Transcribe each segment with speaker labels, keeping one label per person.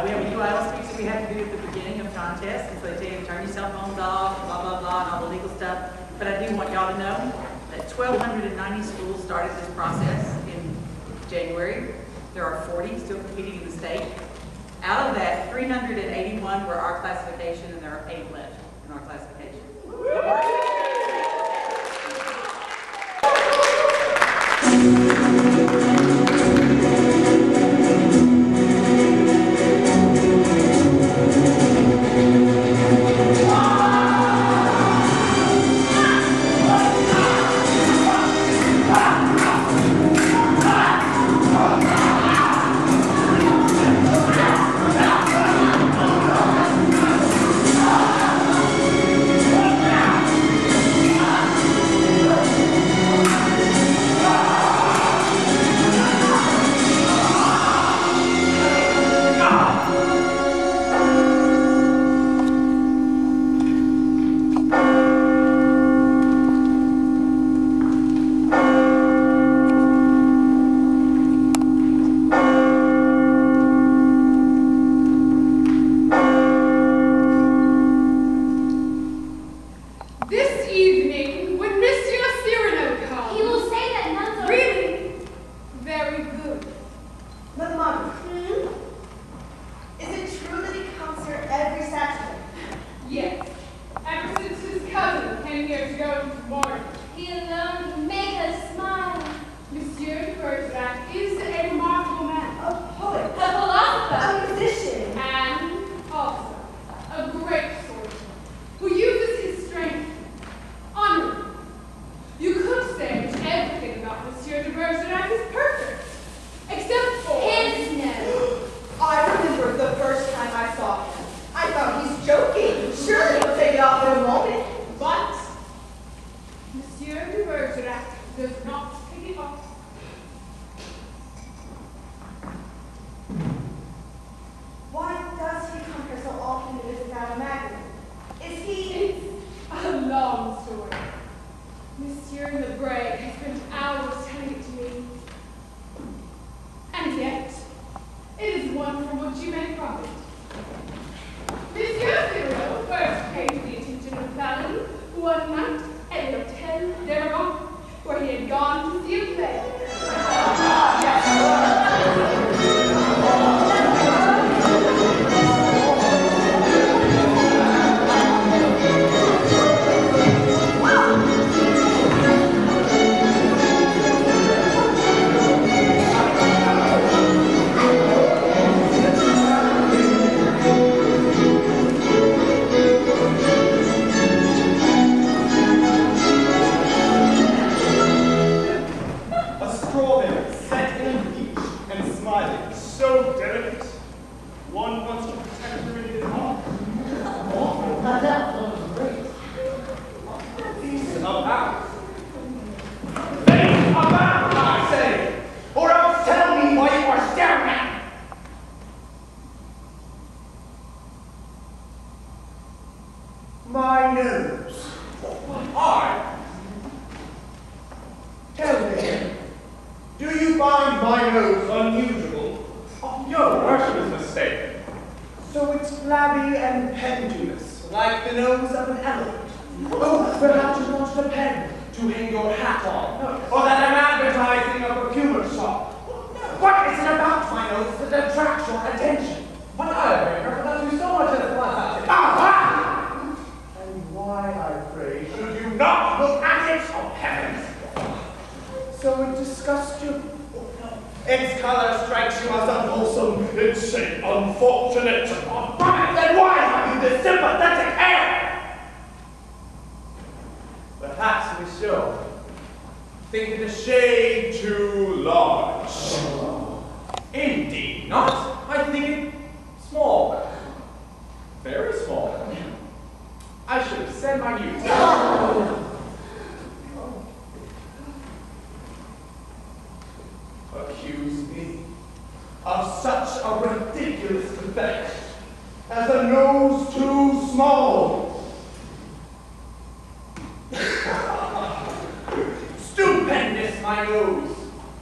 Speaker 1: We have a new idle speech that we have to do at the beginning of contests, and so they tell you to turn your cell phones off, blah, blah, blah, and all the legal stuff. But I do want y'all to know that 1,290 schools started this process in January. There are 40 still competing in the state. Out of that, 381 were our classification, and there are 8 left in our classification.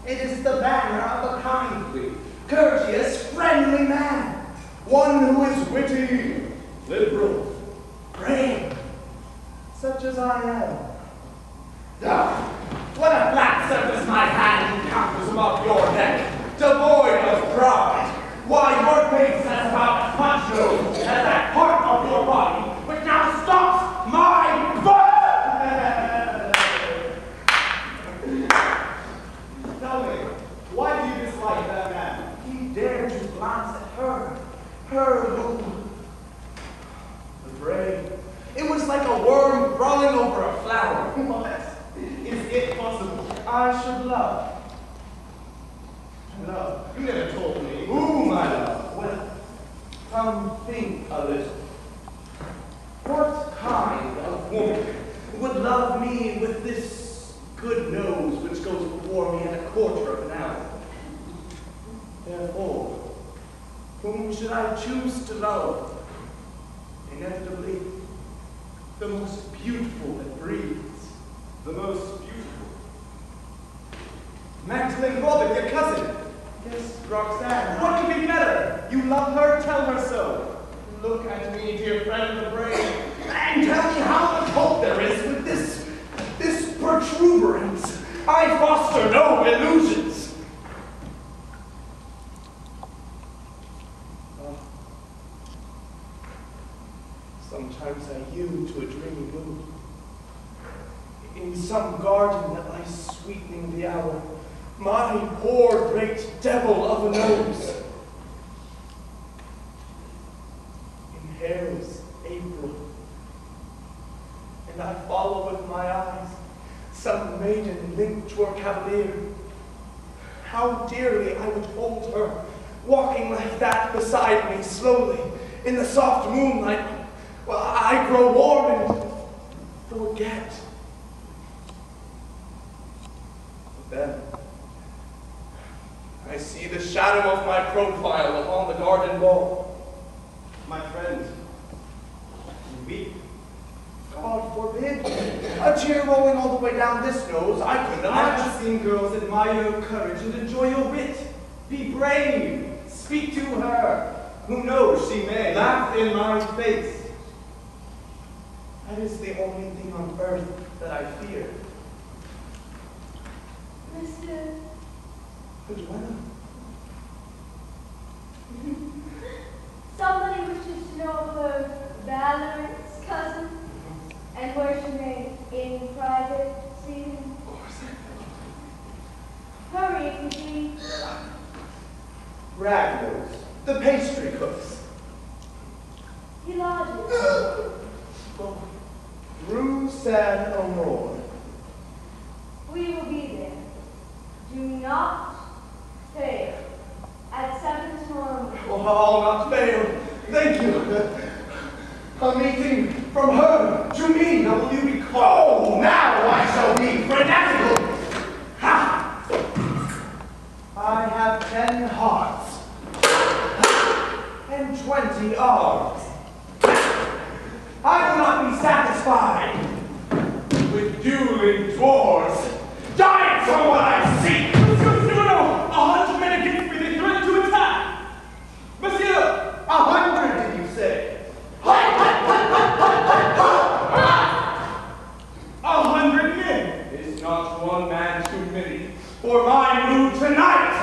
Speaker 2: It is the manner of a kindly, courteous, friendly man. one who is witty, liberal, brave, such as I am. Ah, when a flat surface my hand encounters above your neck, devoid of pride, why your face has about as much nose as that part of your body which now stops my birth! Tell me, why do you dislike that man? He dared to glance at her who... The brain. It was like a worm crawling over a flower. What? Is it possible I should love? Love? You never told me. Ooh, my love. Well, come think a little. What kind of woman would love me with this good nose which goes before me in a quarter of an hour? Therefore, whom should I choose to love? Inevitably, the most beautiful that breathes. The most beautiful? Magdalene Robert, your cousin. Yes, Roxanne. What could be better? You love her, tell her so. Look at me, dear friend of the brain, and tell me how much hope there is with this protuberance. I foster no illusions. Sometimes I yield to a dreamy mood. In some garden that lies sweetening the hour, my poor great devil of a nose inhales April, and I follow with my eyes some maiden linked to her cavalier. How dearly I would hold her, walking like that beside me slowly in the soft moonlight. Well, I grow warm and forget. But then I see the shadow of my profile upon the garden wall. My friend, you weep. God forbid. A tear rolling all the way down this nose, I couldn't imagine.
Speaker 3: I have seen girls admire your courage and enjoy your wit. Be brave. Speak to her. Who knows, she may laugh in my face.
Speaker 2: That is the only thing on earth that I fear.
Speaker 4: Monsieur.
Speaker 2: Duenna.
Speaker 4: Somebody wishes to know of her valorous cousin and where she may, in private, see him.
Speaker 2: Of course.
Speaker 4: Hurry if you please.
Speaker 2: Ragnar's, the pastry cooks.
Speaker 4: He lodges.
Speaker 2: Rue Saint Honore.
Speaker 4: We will be there. Do not fail. At 7 tomorrow.
Speaker 2: Oh, I'll not fail. Thank you. A meeting from her to me. Now will you be called? Oh, now I shall be fanatical. Ha! I have 10 hearts and 20 arms. I will not be satisfied with dueling dwarves. Giants are what I seek.
Speaker 3: Monsieur Cyrano, 100 men against me, they threaten to attack. Monsieur!
Speaker 2: 100, did you say?
Speaker 3: 100 men! Is not one man too many
Speaker 2: For my mood tonight.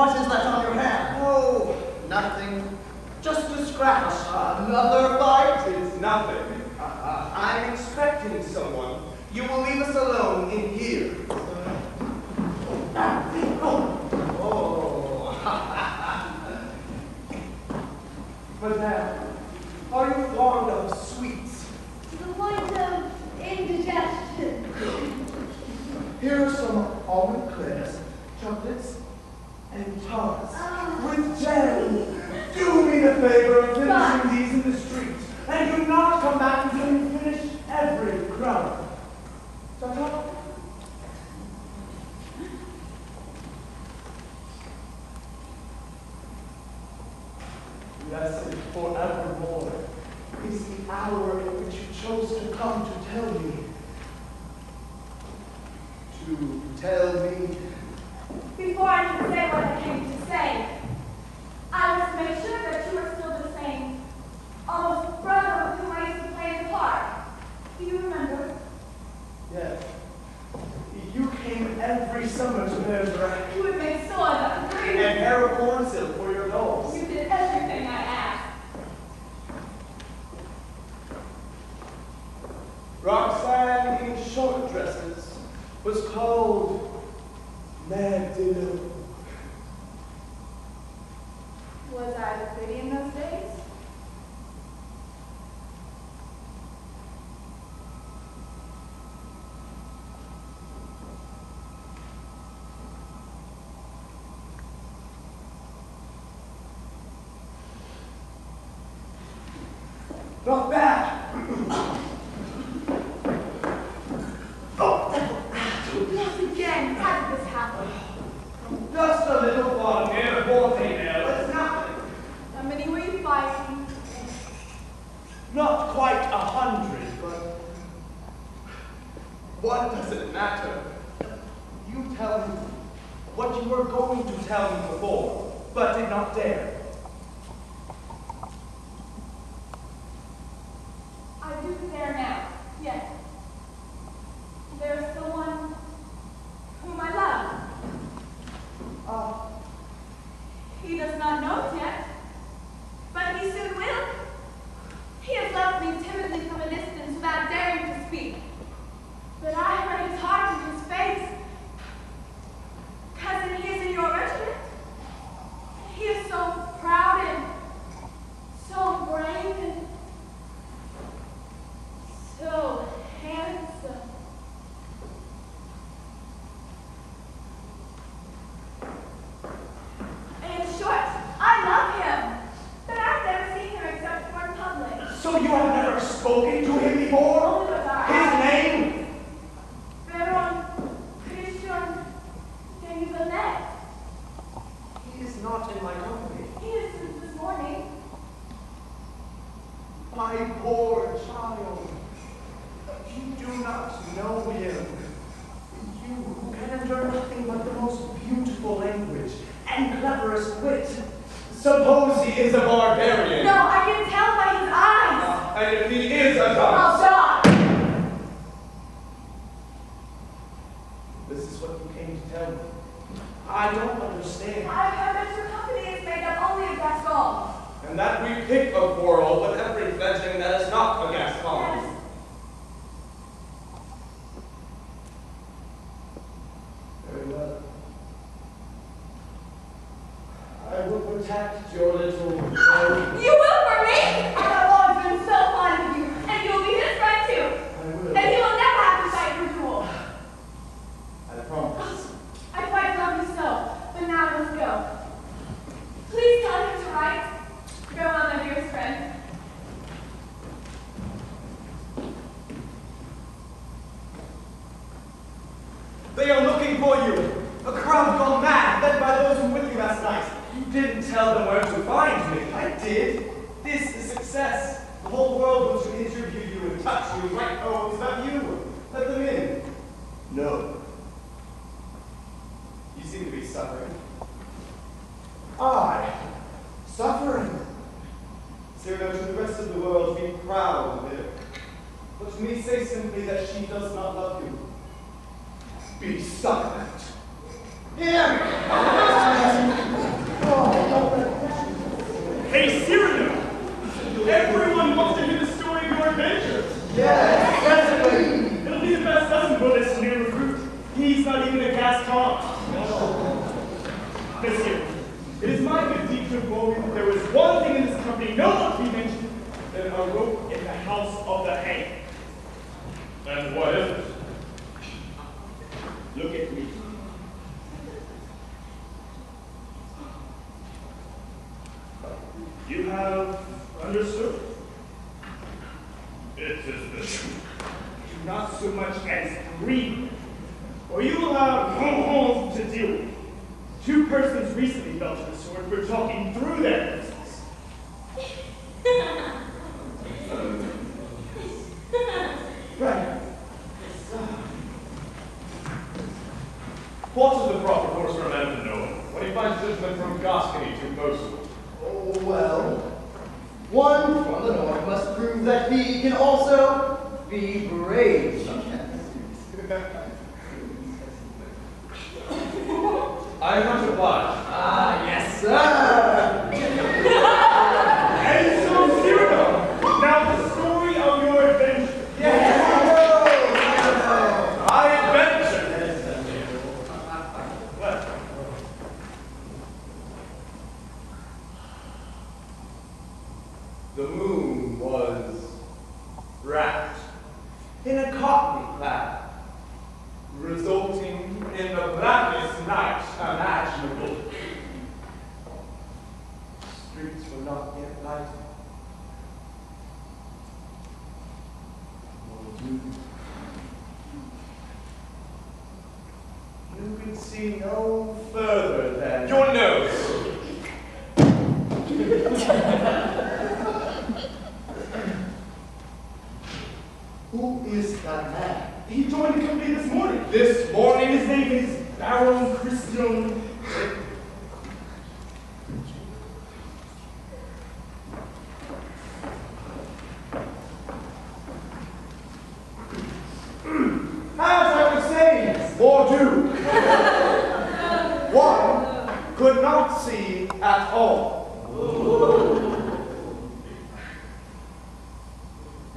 Speaker 5: What is that on your hand?
Speaker 2: Oh,
Speaker 5: Nothing. Just a scratch. Another bite?
Speaker 2: it's nothing. I'm expecting someone. You will leave us alone in here. Here are some almond eclairs, chocolates, and tarts with jam. Do me the favor of finishing these in the street, and do not come back until you finish every crumb. Ta-ta. Blessed forevermore is the hour in which you chose to come to tell me. To tell me.
Speaker 4: Before I can say what I came to say, I must make sure that you are still the same almost brother with whom I used to play in the park. Do you remember?
Speaker 2: Yes. You came every summer to Bergerac.
Speaker 4: You would make swords out of green.
Speaker 3: And hair of corn silk for your dolls.
Speaker 4: You did everything I asked.
Speaker 2: Roxanne in short dresses was called Mère de l'Eau.
Speaker 4: Was I pretty in those days?
Speaker 2: Not bad.
Speaker 4: Yes, again. How did this happen?
Speaker 2: Just a little fun near Fort Female. It's nothing.
Speaker 4: How many were you fighting?
Speaker 2: Not quite 100, but what does it matter? You tell me what you were going to tell me before, but did not dare.
Speaker 4: I do dare now. Yes. There's the one whom I love. He does not know it yet, but he soon will. He has left me timidly from a distance without daring to speak. But I have read his heart in his face. Cousin, he is in your regiment. He is so proud and so brave and so handsome. In short, I love him, but I've never seen him except for in public.
Speaker 2: So you have never spoken to him before?
Speaker 4: Only with our
Speaker 2: His
Speaker 4: eyes.
Speaker 2: name?
Speaker 4: Baron Christian Dengevelet.
Speaker 2: He is not in my company.
Speaker 4: He is since this morning.
Speaker 2: My poor child. You do not know him. You who can endure nothing but the most beautiful language and cleverest wit. Suppose he is a barbarian.
Speaker 4: No, I can tell by his eyes.
Speaker 2: And if he is a
Speaker 4: I'll
Speaker 2: dunce.
Speaker 4: die.
Speaker 2: This is what you came to tell me. I don't understand.
Speaker 4: I've heard that your company is made up only of Gascons.
Speaker 3: And that we pick a quarrel with every fledgling that is not a Gascon.
Speaker 4: Yes.
Speaker 2: Very well. I will protect your little friend.
Speaker 4: You will for me? I have always been so fond of you, and you'll be his friend too.
Speaker 2: I will.
Speaker 4: And he will never have to fight for duel.
Speaker 2: I promise.
Speaker 4: I quite love you so, but now let's go. Please tell him to write. Farewell, my dearest friend.
Speaker 3: They are looking for you. A crowd gone mad, led by those who were with you last night. You didn't tell them where to find me. I did. This is success. The whole world wants to interview you and touch you and write poems about you. Let them in.
Speaker 2: No.
Speaker 3: You seem to be suffering.
Speaker 2: I. Suffering.
Speaker 3: Cyrano, to the rest of the world, be proud of her. But to me, say simply that she does not love you.
Speaker 2: Be silent.
Speaker 3: Yeah.
Speaker 6: Hey, Cyrano! Everyone wants to hear the story of your adventures.
Speaker 2: Yes, presently.
Speaker 6: It'll be the best dozen for this new recruit. He's not even a Gascon. Monsieur, it is my good deed to inform you that there is one thing in this company no one to be mentioned than a rope in the house of the hay. And what is it? Look at me. You have understood. It is the truth. Do not so much as breathe, or you will have home to deal with. Two persons recently fell to the sword for talking through their business.
Speaker 3: Right. What is the proper course for a man to know when he finds gentlemen from Gascony too boastful?
Speaker 5: Oh, well, one from the north must prove that he can also be brave.
Speaker 3: I am much obliged.
Speaker 5: Ah, yes, sir.
Speaker 6: And so, Cyrano, now the story of your adventure.
Speaker 3: I adventure.
Speaker 6: Well,
Speaker 3: The moon was wrapped in a cottony cloud, resulting in the blackest night imaginable. Streets were not yet lighted. You could see no further than your nose.
Speaker 5: Who is that man?
Speaker 6: he joined the company this morning.
Speaker 3: This morning,
Speaker 6: His name is Baron Christian.
Speaker 3: as I was saying, Bordeaux, one could not see at all.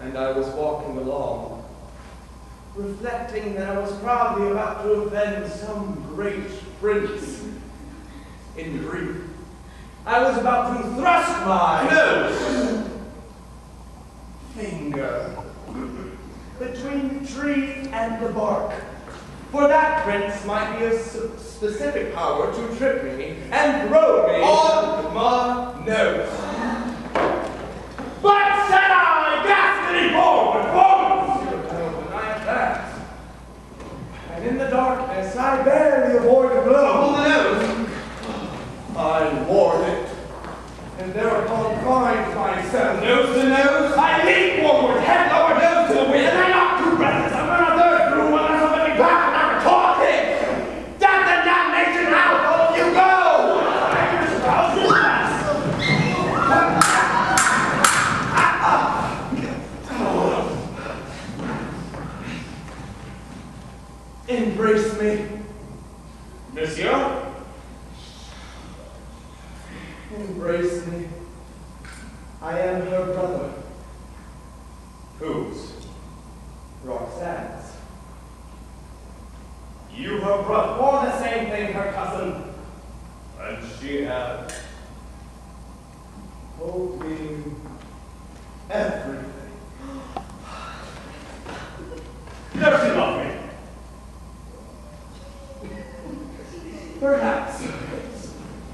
Speaker 3: And I was walking along, reflecting that I was probably about to offend some great prince. In brief, I was about to thrust my nose, finger, between the tree and the bark. For that prince might be a specific power to trip me and throw me on my nose. But said I, ghastly forward, forward! No, deny that. And in the darkness, I barely avoid a blow on the nose. I ward it, and thereupon find myself nose to nose. I leap forward, head lower, nose to the wind, and I knock two breathless. I'm gonna third through when there's something back, and I'm talking. Death and damnation, out all you go! How's your ass? Embrace me,
Speaker 6: Monsieur?
Speaker 3: embrace me. I am her brother,
Speaker 6: Whose?
Speaker 3: Roxanne's.
Speaker 6: You her brother.
Speaker 3: Or the same thing, her cousin.
Speaker 6: And she had.
Speaker 3: Told me everything.
Speaker 6: Does she love me?
Speaker 3: Perhaps.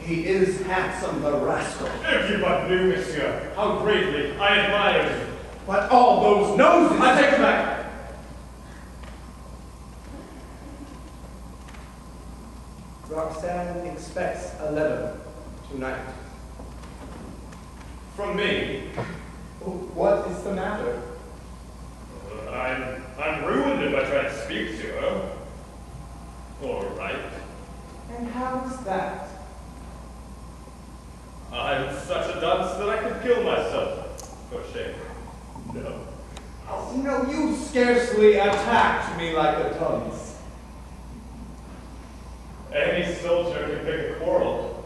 Speaker 3: He is handsome, the rascal.
Speaker 6: If you but knew, monsieur, how greatly I admire you.
Speaker 3: But all those noses. I take it back. Roxanne expects a letter tonight.
Speaker 6: From me?
Speaker 3: What is the matter?
Speaker 6: I'm ruined if I try to speak to her. Or write.
Speaker 3: And how's that?
Speaker 6: I'm such a dunce that I could kill myself. For shame. No.
Speaker 3: Oh, no, you scarcely attacked me like a dunce.
Speaker 6: Any soldier can pick a quarrel.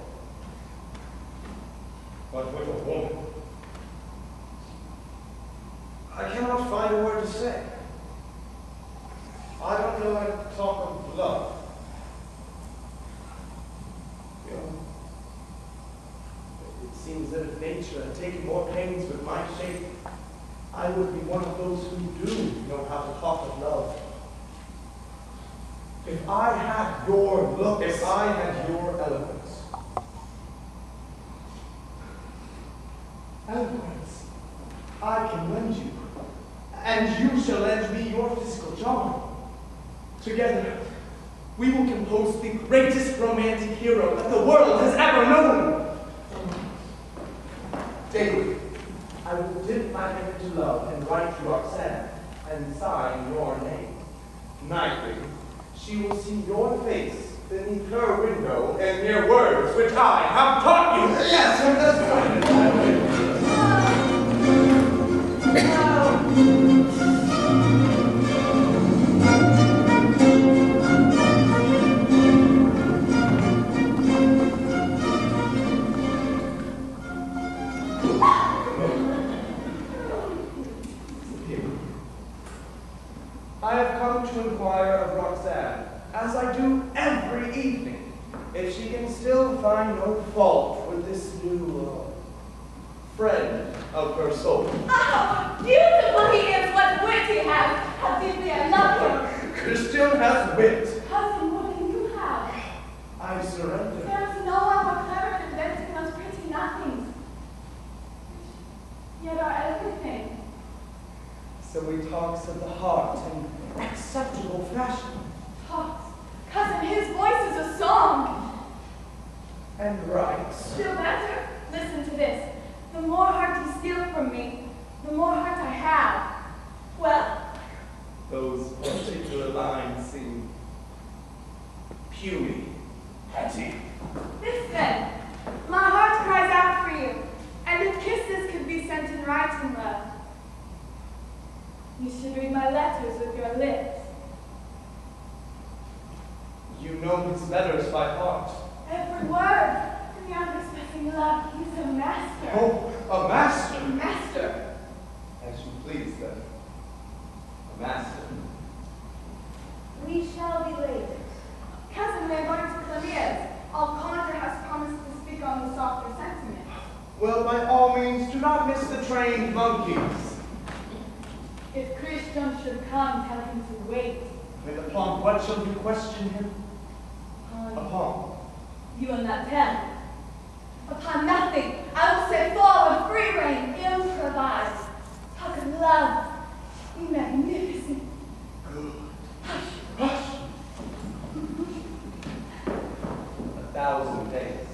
Speaker 6: But with a woman.
Speaker 3: I cannot find a word to say. I don't know how to talk of love. You know, it seems that if nature had taken more pains with my shape, I would be one of those who do know how to talk of love.
Speaker 2: If I had your looks, if I had your eloquence. Eloquence, I can lend you, and you shall lend me your physical charm. Together, we will compose the greatest romantic hero that the world has ever known. Daily, I will dip my pen to love and write to Roxanne and sign your name. Nightly, she will see your face beneath her window and hear words which I have taught you. Yes, and that's I have come to inquire of Roxanne, as I do every evening, if she can still find no fault with this new friend of her soul.
Speaker 4: Oh, beautiful he is, what wit he has. How deeply I love him.
Speaker 2: Christian has wit.
Speaker 4: Cousin, what do you have?
Speaker 2: I surrender.
Speaker 4: There's no one more clever than inventing those pretty nothings, yet are everything.
Speaker 2: So he talks of the heart in acceptable fashion.
Speaker 4: Talks. Cousin, his voice is a song.
Speaker 2: And writes.
Speaker 4: Still better. Listen to this. The more heart you steal from me, the more heart I have. Well,
Speaker 2: Those particular lines seem puny, petty.
Speaker 4: listen. My heart cries out for you, and if kisses could be sent in writing, love, you should read my letters with your lips.
Speaker 2: You know his letters by heart.
Speaker 4: Every word. Beyond expressing love, he's a master.
Speaker 2: Oh, a master.
Speaker 4: A master.
Speaker 2: As you please, then. A master.
Speaker 4: We shall be late. Cousin, we are going to Clemier's. Alcondra has promised to speak on the softer sentiment.
Speaker 2: Well, by all means, do not miss the trained monkeys.
Speaker 4: If Christian should come, tell him to wait.
Speaker 2: And upon what shall you question him? Upon?
Speaker 4: You will not tell. Upon nothing. I will say forward, free rein, improvised. Talk of love. Be magnificent.
Speaker 2: Good. Hush. 1,000 days.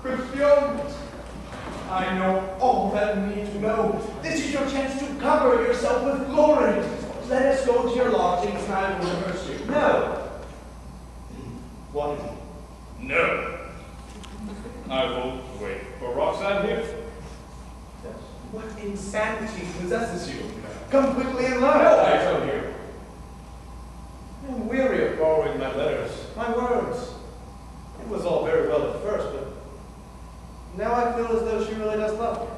Speaker 2: Christian, I know all that you need to know. This is your chance to cover yourself with glory. Let us go to your lodgings and I will rehearse you. No. What?
Speaker 7: No. I will wait for Roxanne here.
Speaker 2: What insanity possesses you? Come quickly and learn.
Speaker 7: No, I tell you.
Speaker 2: I'm weary of borrowing my letters, my words. It was all very well at first, but now I feel as though she really does love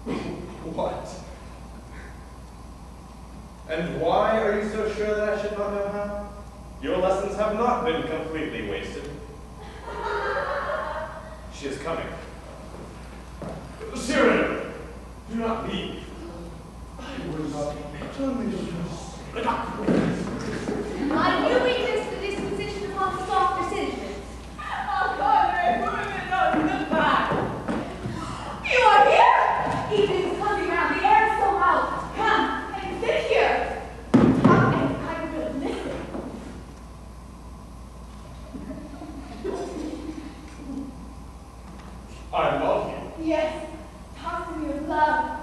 Speaker 2: me. What? And why are you so sure that I should not know how?
Speaker 7: Your lessons have not been completely wasted. She is coming. Cyrano, do not leave.
Speaker 2: I would not tell me
Speaker 4: My new weakness to disposition upon the softer sentiments. Oh, God, goodbye. You are here? Evening is coming round. The air is so out. Come and sit here. Talk and I will listen.
Speaker 7: I love you.
Speaker 4: Yes, talk to me of love.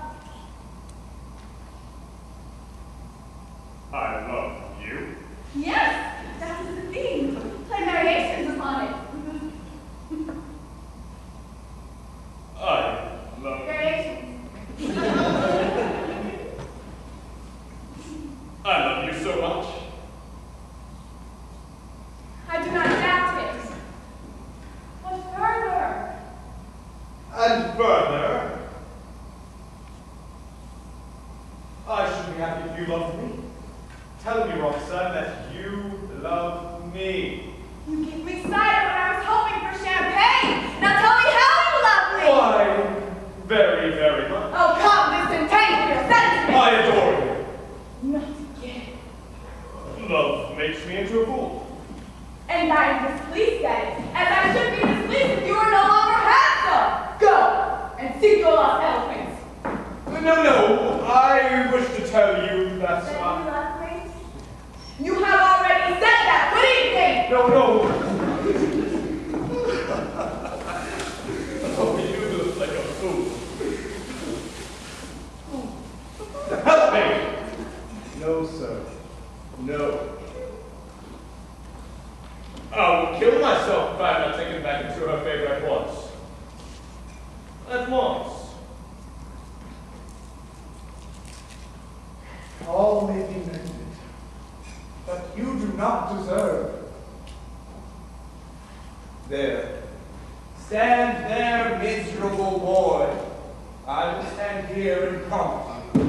Speaker 7: I love you.
Speaker 4: Yes, that is the theme. Play variations upon it.
Speaker 7: I love
Speaker 4: Variations.
Speaker 7: I love you so much.
Speaker 4: I do not doubt it. But further,
Speaker 2: And further, I should be happy if you loved me.
Speaker 7: Tell me, Roxanne, that you love me.
Speaker 4: you gave me cider when I was hoping for champagne. Now tell me how you love me.
Speaker 7: Why, very, very much.
Speaker 4: Oh, come, listen, take your sentiment.
Speaker 7: I adore you.
Speaker 4: Not again.
Speaker 7: Love makes me into a fool.
Speaker 4: And I am displeased at it, as I should be displeased if you are no longer handsome. Go and seek your lost elephants.
Speaker 7: No, I wish to tell you that
Speaker 4: Then you love me? You have already said that. What do you think?
Speaker 7: No. Oh, you look like a fool. Help me! No, sir. No. I will kill myself if I am not taken back into her favor at once. At once.
Speaker 2: All may be mended, but you do not deserve.
Speaker 3: There. Stand there, miserable boy. I will stand here and prompt you.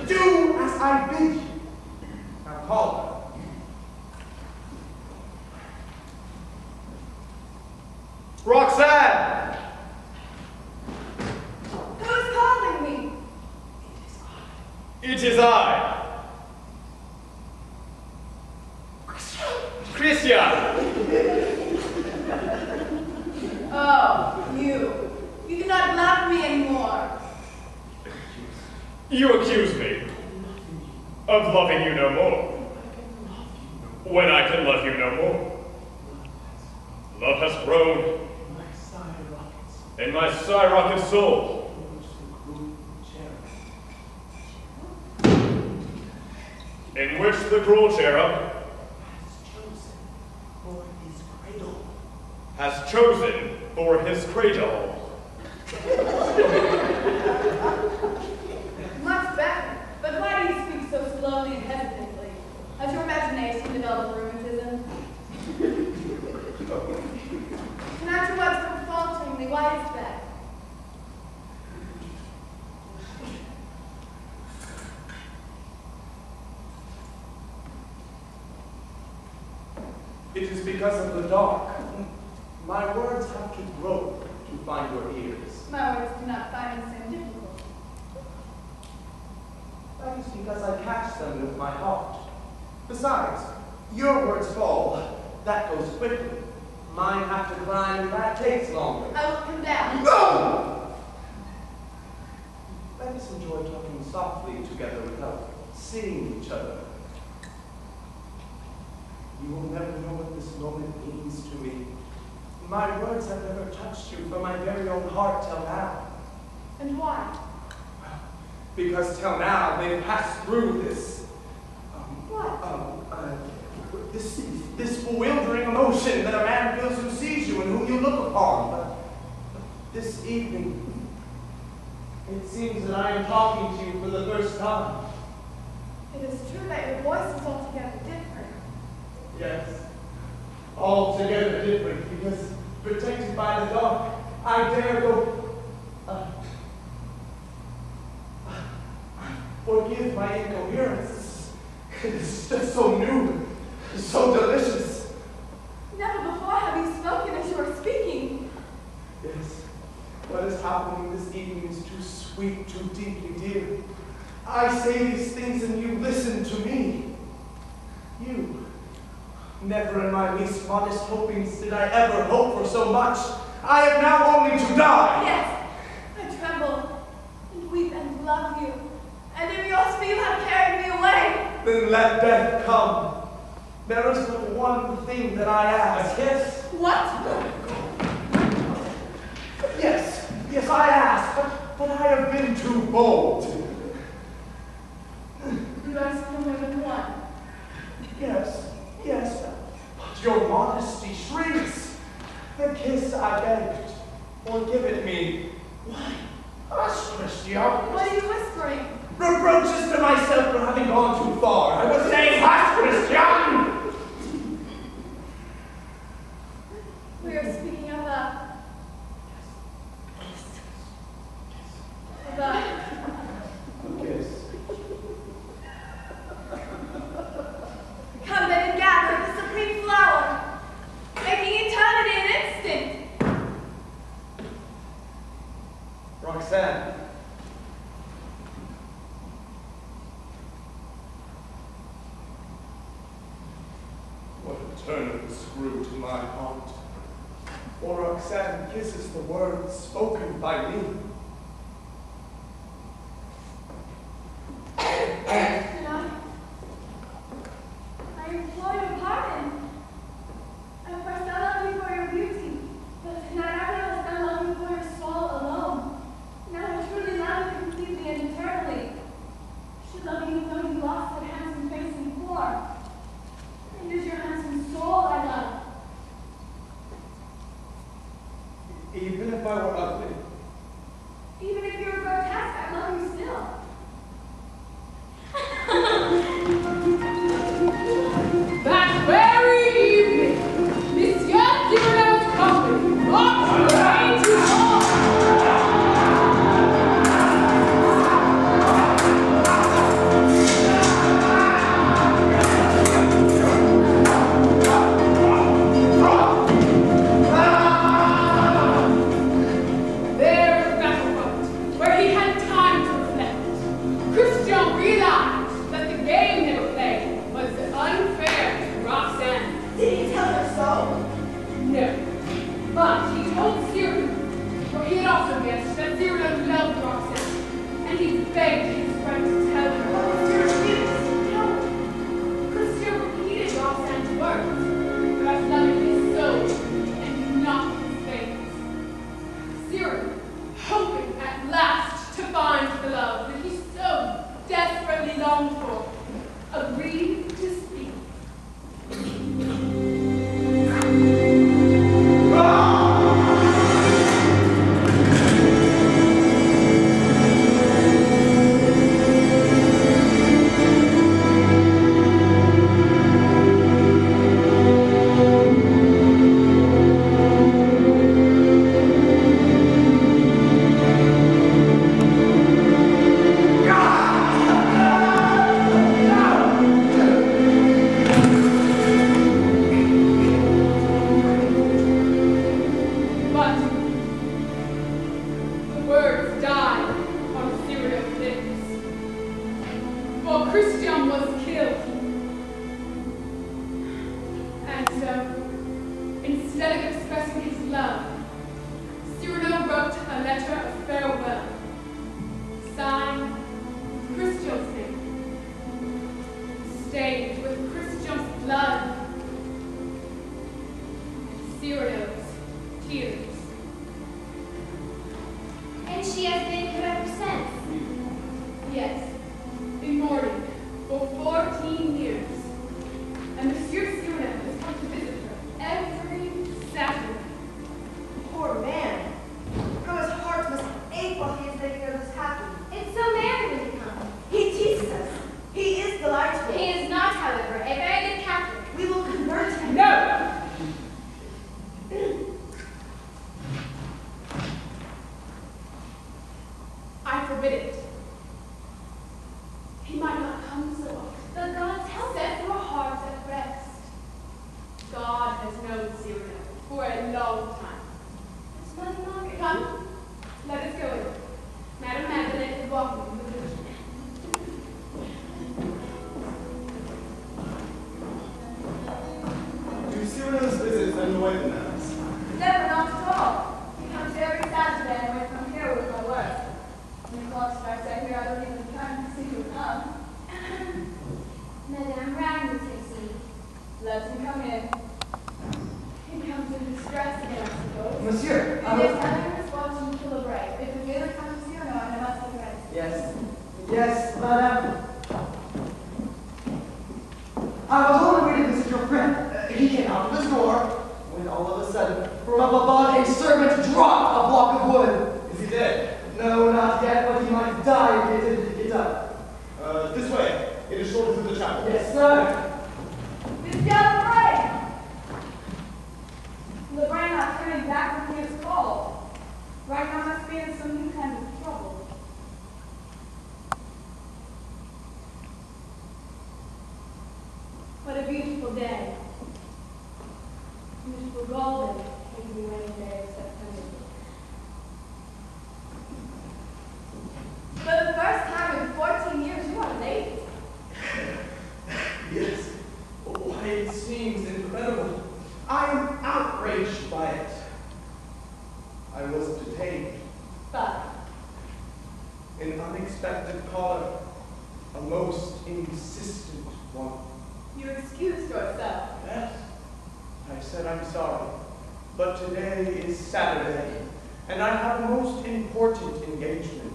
Speaker 2: Do as I bid you.
Speaker 3: Now call her. Roxanne!
Speaker 4: Who's calling me?
Speaker 7: It is I. Christian!
Speaker 4: Oh, you. You do not love me anymore.
Speaker 7: You accuse me of loving you no more. When I can love you no more. Love has grown in my skyrocket soul. In which the cruel cherub has chosen for his cradle.
Speaker 4: Much better. But why do you speak so slowly and hesitantly? Has your imagination developed rheumatism? Cannot your words come falteringly? Why is that?
Speaker 3: It is because of the dark. My words have to grow to find your ears.
Speaker 4: My words do not find the same difficult.
Speaker 3: That is because I catch them with my heart. Besides, your words fall. That goes quickly. Mine have to climb, and that takes longer.
Speaker 4: I will come down.
Speaker 3: No! Let us enjoy talking softly together without seeing each other. You will never know what this moment means to me. My words have never touched you from my very own heart till now.
Speaker 4: And why?
Speaker 3: Because till now they've passed through this. This bewildering emotion that a man feels who sees you and whom you look upon. But this evening, it seems that I am talking to you for the first time.
Speaker 4: It is true that your voice is altogether different.
Speaker 3: Yes, altogether different, because protected by the dark, I dare go. Forgive my incoherence. It's just so new, so delicious.
Speaker 4: Never before have you spoken as you are speaking.
Speaker 3: Yes, what is happening this evening is too sweet, too deeply dear. I say these things and you listen to me. You. Never in my least modest hopings did I ever hope for so much. I have now only to die.
Speaker 4: Yes, I tremble and weep and love you. And if your speed have carried me away.
Speaker 3: Then let death come. There is but one thing that I ask. Yes.
Speaker 4: What?
Speaker 3: Yes, I ask, but I have been too bold.
Speaker 4: You ask for more than one.
Speaker 3: Yes, but your modesty shrinks. The kiss I begged, forgive it me. Why? Hush, Christian.
Speaker 4: What are you whispering?
Speaker 3: Reproaches to myself for having gone too far. I was saying, hush, Christian!
Speaker 4: We are speaking of a
Speaker 3: Kiss.
Speaker 4: come then and gather the supreme flower, making eternity an instant.
Speaker 3: Roxanne.
Speaker 2: What a turn of the screw to my heart. For Roxanne kisses the words spoken by me.
Speaker 4: I implore your pardon. At first I loved you for your beauty, but tonight I realized I love you for your soul alone. Now I truly love you completely and eternally. I should love you even though you lost that handsome face and form. It is your handsome soul I love.
Speaker 2: Even if I were ugly.
Speaker 4: Even if you're grotesque, I love you still.
Speaker 8: That very evening, Monsieur Cyrilo's company marched away to home. There at the battlefront, where he had time to reflect, Christian realized that the game they were playing was unfair to Roxanne.
Speaker 9: Did he tell her so?
Speaker 8: No. But he told Cyrano, for he had also guessed that Cyrano loved Roxanne, and he begged his friend to tell her.
Speaker 9: What was your excuse?
Speaker 8: No. Christian repeated Roxanne's words, about loving his soul and not his face. Cyrano, hoping at last to find the love that he so desperately longed for, agreed to speak. But the words died on Cyrano's lips. For Christian was killed. And so, instead of expressing his love, Cyrano wrote a letter of farewell, signed Christian's name, stained with Christian's blood, Cyrano's tears.
Speaker 4: And she has been here ever since.
Speaker 8: Yes, in mourning for 14 years. And Monsieur Cyrano has come to visit her every Saturday.
Speaker 9: Poor man. How his heart must ache while he is making others happy.
Speaker 4: It's so merry when he comes.
Speaker 9: He teases us. He is delightful.
Speaker 4: He is not, however, a very good Catholic.
Speaker 9: We will convert him.
Speaker 8: No! I forbid it. He might not come so often.
Speaker 4: But God tells
Speaker 8: Set
Speaker 4: us.
Speaker 8: your heart at rest. God has known Cyrano for a long time.
Speaker 4: It's nothing longer.
Speaker 8: Come, let us go in. Madame Magdalene is walking in the village.
Speaker 2: Do Cyrano's visits annoy the nuns?
Speaker 4: Never, not at all. He comes every Saturday and away from here with my work. When the clock strikes out here, I don't even have time to see who come. Madame Ragnar takes me. Let him come in. He comes in distress again, I suppose.
Speaker 5: Monsieur,
Speaker 4: He is having his watch and kill a brave. If the jailer comes here, no, I must look at it.
Speaker 5: Yes. Yes, madame. I was on the way to visit your friend. He came out of his door when all of a sudden, from up above, a servant dropped a block of wood.
Speaker 2: Is he dead?
Speaker 5: No, not yet, but he might die if he didn't pick it up.
Speaker 2: This way. It is shorter through the chapel.
Speaker 5: Yes, sir.
Speaker 4: This Lebrun! Lebrun not turning back when he is called. Right now must be in some new kind of trouble. What a beautiful day. Beautiful golden, hazy rainy day of September. For the first time in 14 years, you are late.
Speaker 2: Yes. Why, it seems in I am outraged by it. I was detained.
Speaker 4: But
Speaker 2: An unexpected caller, a most insistent one.
Speaker 4: you excused yourself.
Speaker 2: Yes, I said I'm sorry, but today is Saturday, and I have a most important engagement.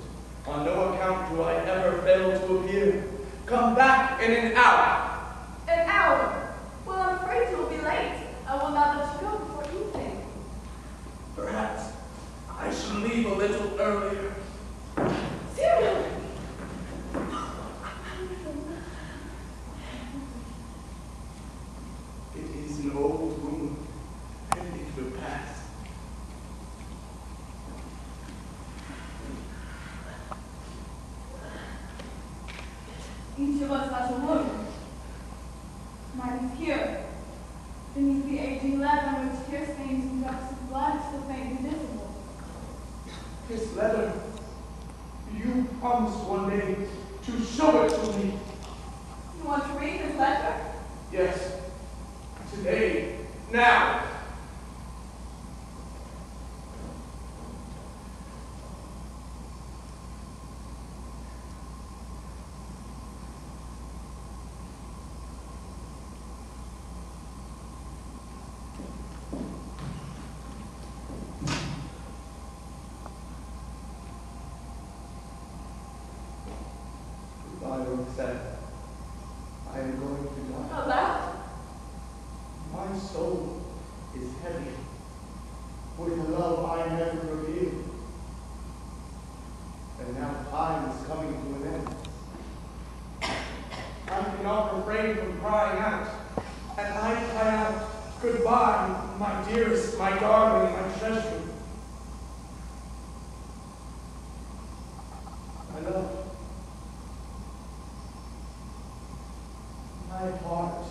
Speaker 2: On no account do I ever fail to appear. Come back in an hour.
Speaker 4: An hour? Well, I'm afraid you will be late. I will not let you go before evening.
Speaker 2: Perhaps I should leave a little earlier.
Speaker 4: Cyrano!
Speaker 2: It is an old wound, and it will pass.
Speaker 4: Each of us has a wound. Mine is here, beneath the aging leather on which tear stains and drops of blood still faintly visible.
Speaker 2: This letter, you promised one day to show it to me.
Speaker 4: You want to read this letter?
Speaker 2: Yes, today, now. Goodbye, Roxanne. I am going to die.
Speaker 4: Aloud?
Speaker 2: My soul is heavy with a love I never revealed. And now time is coming to an end. I cannot refrain from crying out. And I cry out, goodbye, my dearest, my darling, my treasure. My love. My heart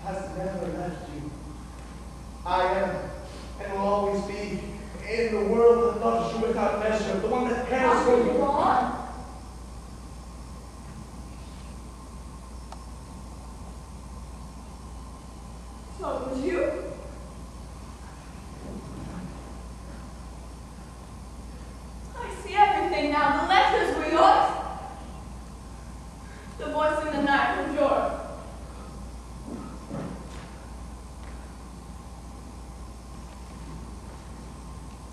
Speaker 2: has never left you. I am and will always be in the world that loves you without measure, the one that cares for
Speaker 4: Go
Speaker 2: you.
Speaker 4: on. So it was you? I see everything now. The letters were yours. The voice in the night was yours.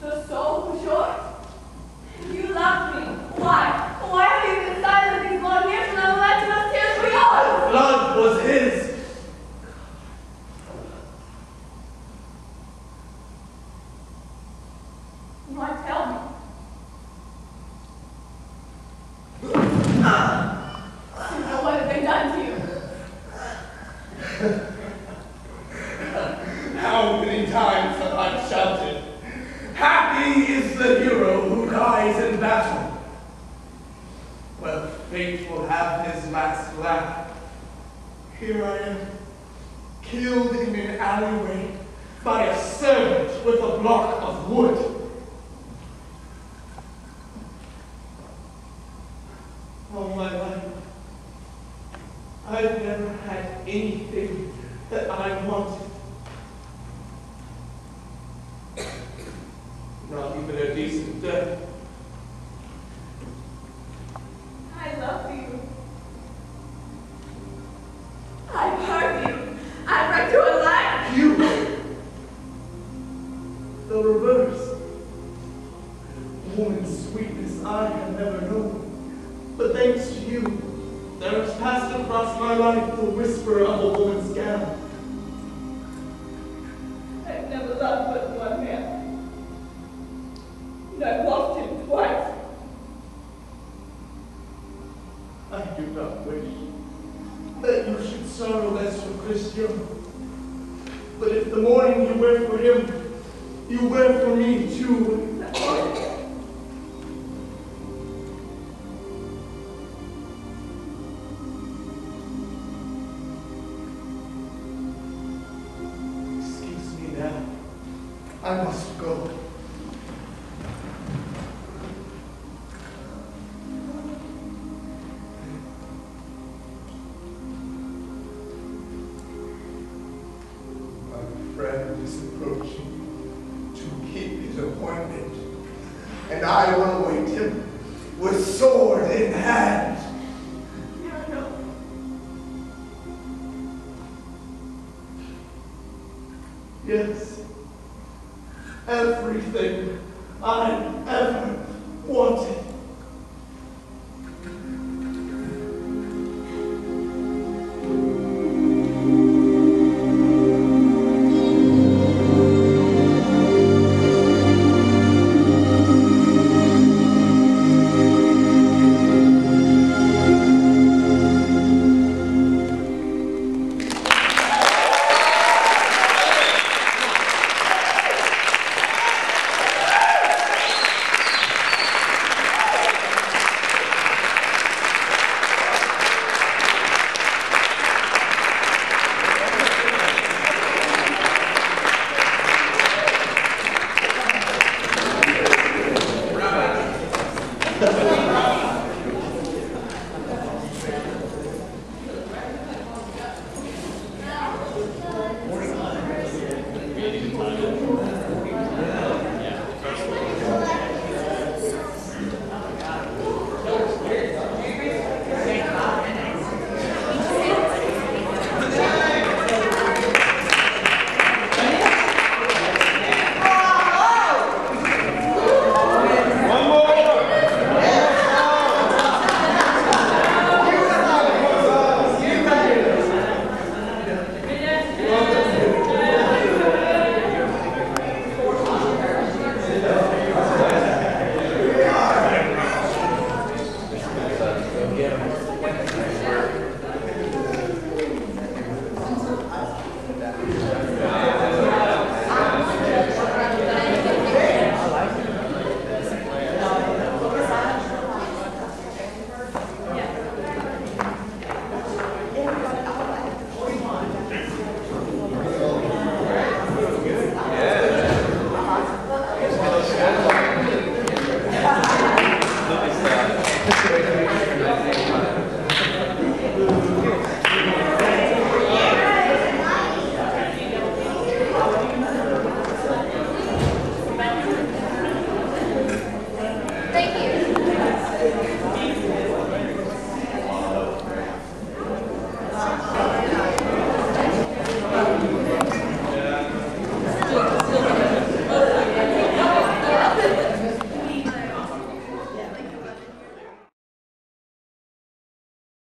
Speaker 4: The soul was yours. You loved me. Why? Why have you been silent these long years when the legend of tears were yours?
Speaker 2: Blood was his.
Speaker 4: Why tell me? Cyrano, what have they done to you?
Speaker 2: How many times have I shouted, happy is the hero who dies in battle. Well, fate will have his last laugh. Here I am, killed in an alleyway by a servant with a block of wood. All my life, I've never had anything that I wanted. Not even a decent death.
Speaker 4: I love you. I've hurt you. I've wrecked your life.
Speaker 2: You! The reverse. Woman's sweetness I have never known. But thanks to you, there has passed across my life the whisper of a woman's gown.
Speaker 4: I've never loved but one man. And I've lost him twice.
Speaker 2: I do not wish that you should sorrow less for Christian. But if the mourning you wear for him, you wear for me too. Excuse me now. I must go. friend is approaching to keep his appointment, and I will await him with sword in hand. Yes, everything I ever wanted.